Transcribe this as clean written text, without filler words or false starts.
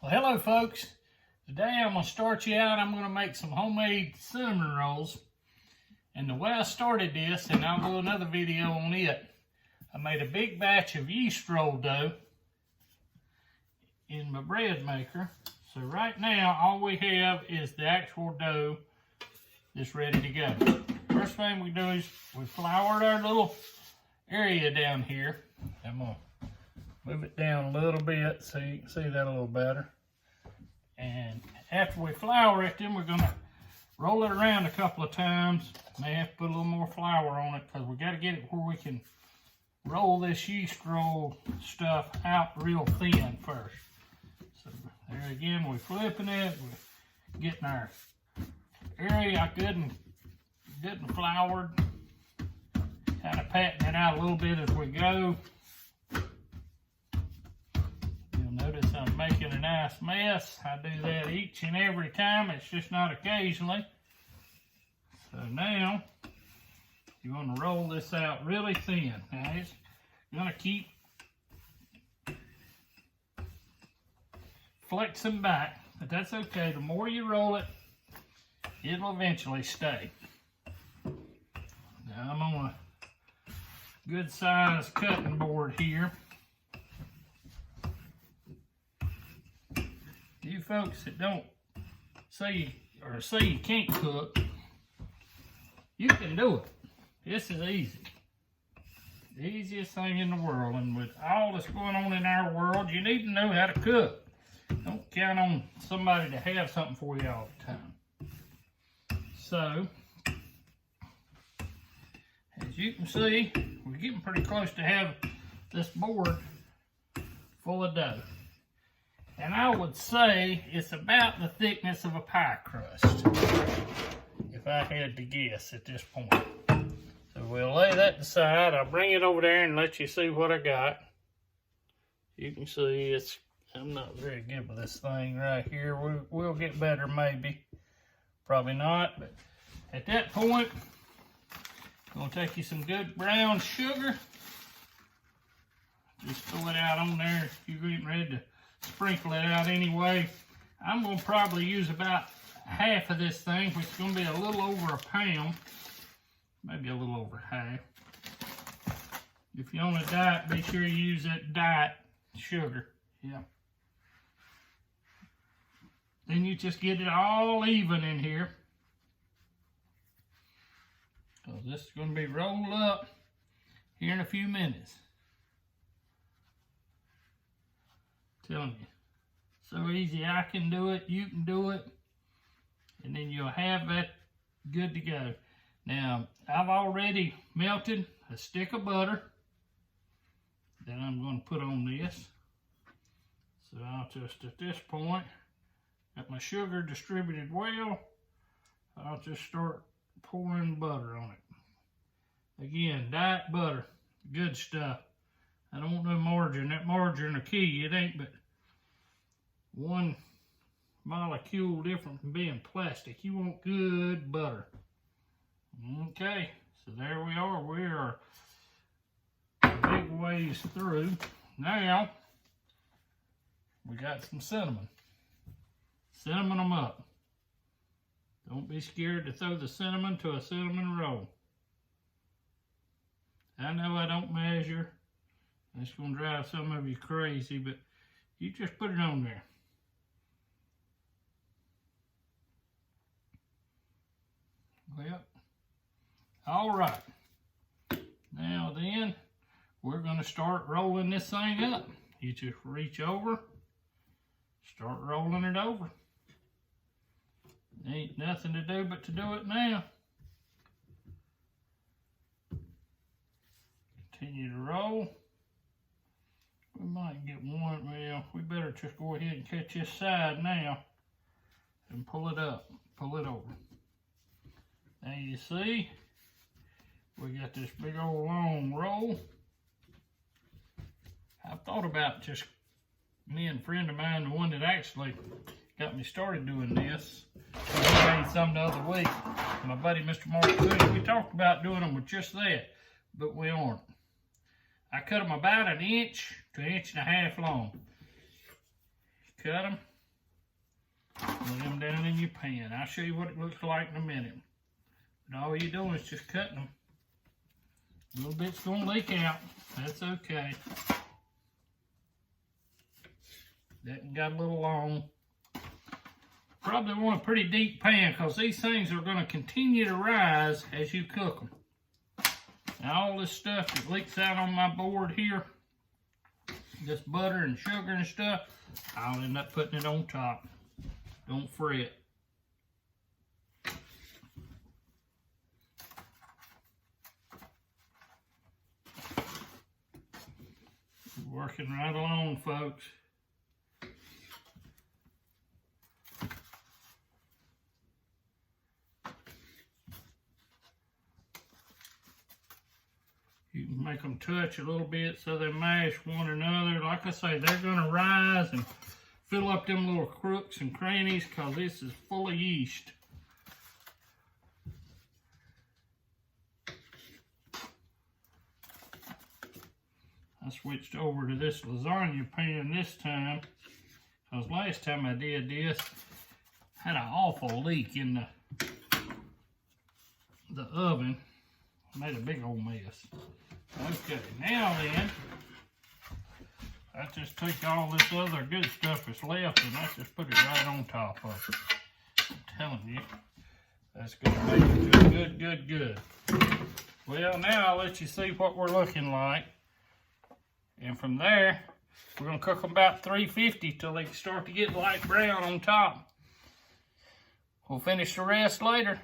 Well, hello folks. Today I'm going to start you out. I'm going to make some homemade cinnamon rolls. And the way I started this, and I'll do another video on it, I made a big batch of yeast roll dough in my bread maker. So right now all we have is the actual dough that's ready to go. First thing we do is we floured our little area down here. I'm going to move it down a little bit so you can see that a little better. And after we flour it, then we're going to roll it around a couple of times. May have to put a little more flour on it because we got to get it where we can roll this yeast roll stuff out real thin first. So there again, we're flipping it. We're getting our area good and floured. Kind of patting it out a little bit as we go. Notice I'm making a nice mess. I do that each and every time. It's just not occasionally. So now, you want to roll this out really thin. Now it's going to keep flexing back, but that's okay. The more you roll it, it'll eventually stay. Now I'm on a good size cutting board here. You folks that don't say you can't cook, you can do it. This is easy. The easiest thing in the world. And with all that's going on in our world, you need to know how to cook. Don't count on somebody to have something for you all the time. So, as you can see, we're getting pretty close to have this board full of dough. And I would say it's about the thickness of a pie crust, if I had to guess at this point. So we'll lay that aside. I'll bring it over there and let you see what I got. You can see I'm not very good with this thing right here. We'll get better maybe. Probably not, but at that point, I'm going to take you some good brown sugar. Just throw it out on there if you're getting ready to sprinkle it out anyway. I'm going to probably use about half of this thing, which is going to be a little over a pound. Maybe a little over half. If you're on a diet, be sure you use that diet sugar. Yeah. Then you just get it all even in here. So this is going to be rolled up here in a few minutes. Telling you, so easy. I can do it, you can do it, and then you'll have that good to go. Now, I've already melted a stick of butter that I'm going to put on this. So I'll just, at this point, got my sugar distributed well, I'll just start pouring butter on it. Again, diet butter, good stuff. I don't want no margarine. That margarine will kill you. It ain't but one molecule different from being plastic. You want good butter. Okay, so there we are. We are a big ways through. Now, we got some cinnamon. Cinnamon them up. Don't be scared to throw the cinnamon to a cinnamon roll. I know I don't measure. It's going to drive some of you crazy, but you just put it on there. Well, all right. Now then, we're going to start rolling this thing up. You just reach over, start rolling it over. Ain't nothing to do but to do it now. Continue to roll. We might get one. Well, we better just go ahead and catch this side now and pull it up, pull it over. Now you see, we got this big old long roll. I've thought about just me and a friend of mine, the one that actually got me started doing this. He made some the other week. My buddy, Mr. Mark Cooney, we talked about doing them with just that, but we aren't. I cut them about 1 inch to 1.5 inches long. Cut them, Lay them down in your pan. I'll show you what it looks like in a minute. But all you're doing is just cutting them. A little bit's gonna leak out. That's okay. That got a little long. Probably want a pretty deep pan because these things are going to continue to rise as you cook them. Now all this stuff that leaks out on my board here, this butter and sugar and stuff, I'll end up putting it on top. Don't fret. Working right along, folks. You can make them touch a little bit so they mash one another. Like I say, they're going to rise and fill up them little crooks and crannies because this is full of yeast. I switched over to this lasagna pan this time because last time I did this, I had an awful leak in the oven. Made a big old mess. Okay, now then, I just take all this other good stuff that's left and I just put it right on top of it. I'm telling you, that's gonna make it good. Well, now I'll let you see what we're looking like. And from there, we're gonna cook them about 350 till they start to get light brown on top. We'll finish the rest later.